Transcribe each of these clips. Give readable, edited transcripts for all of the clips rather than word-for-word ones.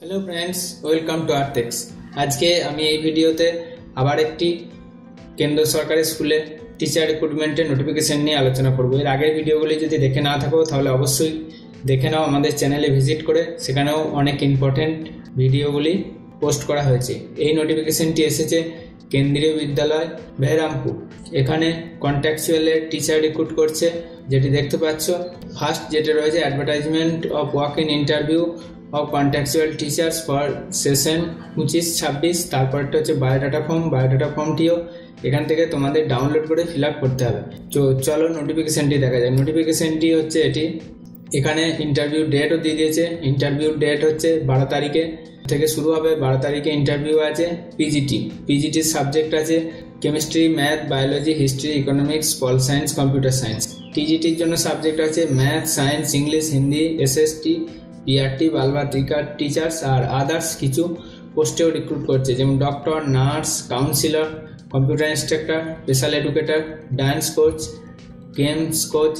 Hello friends, welcome to Artex. আজকে আমি এই ভিডিওতে আবার একটি কেন্দ্র সরকারি স্কুলে টিচার রিক্রুটমেন্টের নোটিফিকেশন নিয়ে আলোচনা করব। এর আগের ভিডিওগুলি যদি দেখে না থাকো তাহলে অবশ্যই দেখে নাও আমাদের চ্যানেলে ভিজিট করে, সেখানেও অনেক ইম্পর্টেন্ট ভিডিওগুলি পোস্ট করা হয়েছে। এই নোটিফিকেশনটি এসেছে কেন্দ্রীয় বিদ্যালয় বেহরামপুর। এখানে কন্ট্রাকচুয়ালের টিচার রিক্রুট করছে, যেটি দেখতে পাচ্ছ। ফার্স্ট যেটা রয়েছে advertisement of walk in interview of contractual teachers for session 25-26। তারপরটা হচ্ছে বায়োডাটা ফর্ম। বায়োডাটা ফর্মটিও এখান থেকে তোমাদের ডাউনলোড করে ফিল আপ করতে হবে। চলো নোটিফিকেশনটি দেখা যায়। নোটিফিকেশনটি হচ্ছে এটি। এখানে ইন্টারভিউ ডেটও দিয়ে দিয়েছে। ইন্টারভিউ ডেট হচ্ছে 12 তারিখে থেকে শুরু হবে। 12 তারিখে ইন্টারভিউ আছে। পিজিটির সাবজেক্ট আছে chemistry, math, biology, history, economics, pol science, computer science. টিজিটির জন্য সাবজেক্ট আছে math, science, English, Hindi, SST, PRT, বালবা টিচার্স আর আদার্স কিছু পোস্টেও রিক্রুট করছে, যেমন doctor, nurse, counsellor, computer instructor, special educator, dance coach, games coach,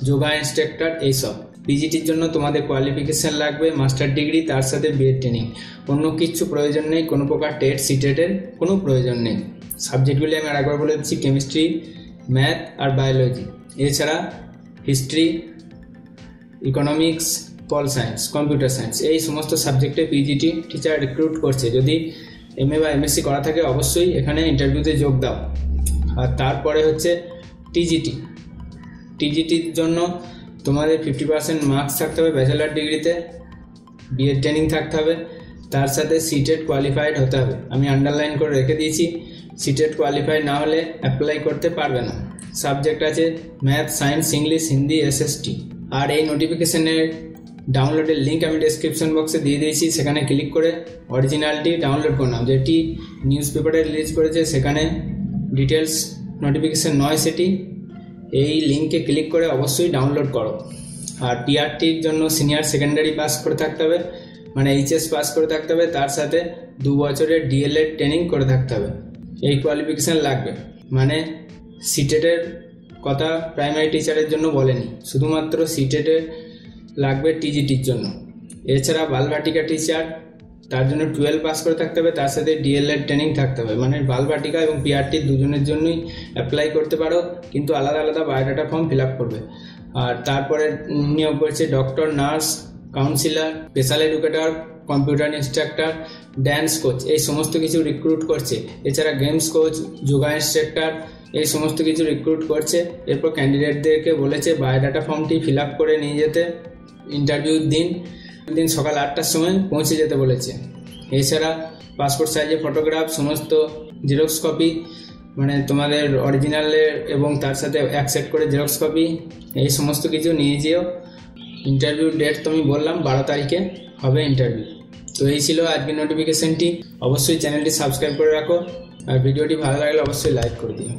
yoga instructor, এইসব। পিজিটির জন্য তোমাদের কোয়ালিফিকেশান লাগবে মাস্টার ডিগ্রি, তার সাথে বিএড ট্রেনিং। অন্য কিছু প্রয়োজন নেই, কোনো প্রকার টেট সিটেটের কোনো প্রয়োজন নেই। সাবজেক্টগুলি আমি আরেকবার বলে দিচ্ছি, কেমিস্ট্রি, ম্যাথ আর বায়োলজি। এছাড়া history, economics, pol science, computer science, এই সমস্ত সাবজেক্টে পিজিটি টিচার রিক্রুট করছে। যদি এমএ বা এমএসসি করা থাকে অবশ্যই এখানে ইন্টারভিউতে যোগ দাও। আর তারপরে হচ্ছে টিজিটির জন্য তোমাদের 50% মার্কস থাকতে হবে ব্যাচেলার ডিগ্রিতে, বিএড ট্রেনিং থাকতে হবে, তার সাথে সিটেট কোয়ালিফাইড হতে হবে। আমি আন্ডারলাইন করে রেখে দিয়েছি, সিটেট কোয়ালিফাইড না হলে অ্যাপ্লাই করতে পারবে না। সাবজেক্ট আছে math, science, English, Hindi, SST. আর এই নোটিফিকেশনের ডাউনলোডের লিঙ্ক আমি ডেসক্রিপশন বক্সে দিয়ে দিয়েছি, সেখানে ক্লিক করে অরিজিনালটি ডাউনলোড করে নাও। যেটি নিউজ পেপারে রিলিজ করেছে সেখানে ডিটেলস নোটিফিকেশন নয় সেটি। এই লিঙ্কে ক্লিক করে অবশ্যই ডাউনলোড করো। আর পিআরটির জন্য সিনিয়র সেকেন্ডারি পাস করে থাকতে হবে, মানে এইচএস পাস করে থাকতে হবে, তার সাথে 2 বছরের ডিএলএড ট্রেনিং করে থাকতে হবে। এই কোয়ালিফিকেশান লাগবে। মানে সিটেটের কথা প্রাইমারি টিচারের জন্য বলেনি, শুধুমাত্র সিটেটের লাগবে টিজিটির জন্য। এছাড়া বালভাটিকা টিচার, তার জন্য 12 পাস করে থাকতে হবে, তার সাথে ডিএলএড ট্রেনিং থাকতে হবে। মানে বালভাটিকা এবং পিআরটি দুজনের জন্যই অ্যাপ্লাই করতে পারো, কিন্তু আলাদা আলাদা বায়োডাটা ফর্ম ফিল আপ করবে। আর তারপরে নিয়োগ করছে doctor, nurse, councillor, special educator, computer instructor, dance coach, এই সমস্ত কিছু রিক্রুট করছে। এছাড়া গেমস কোচ, যোগা ইনস্ট্রাক্টর, এই সমস্ত কিছু রিক্রুট করছে। এরপর ক্যান্ডিডেটদেরকে বলেছে বায়োডাটা ফর্মটি ফিল আপ করে নিয়ে যেতে ইন্টারভিউর দিন সকাল 8টার সময় পৌঁছে যেতে বলেছে। এছাড়া পাসপোর্ট সাইজের ফটোগ্রাফ, সমস্ত জেরক্স কপি, মানে তোমাদের অরিজিনালের এবং তার সাথে অ্যাকসেপ্ট করে জেরক্স কপি, এই সমস্ত কিছু নিয়ে যেও। ইন্টারভিউ ডেট তো আমি বললাম 12 তারিখে হবে ইন্টারভিউ। তো এই ছিল আজকের নোটিফিকেশনটি। অবশ্যই চ্যানেলটি সাবস্ক্রাইব করে রাখো, আর ভিডিওটি ভালো লাগলে অবশ্যই লাইক করে দিও।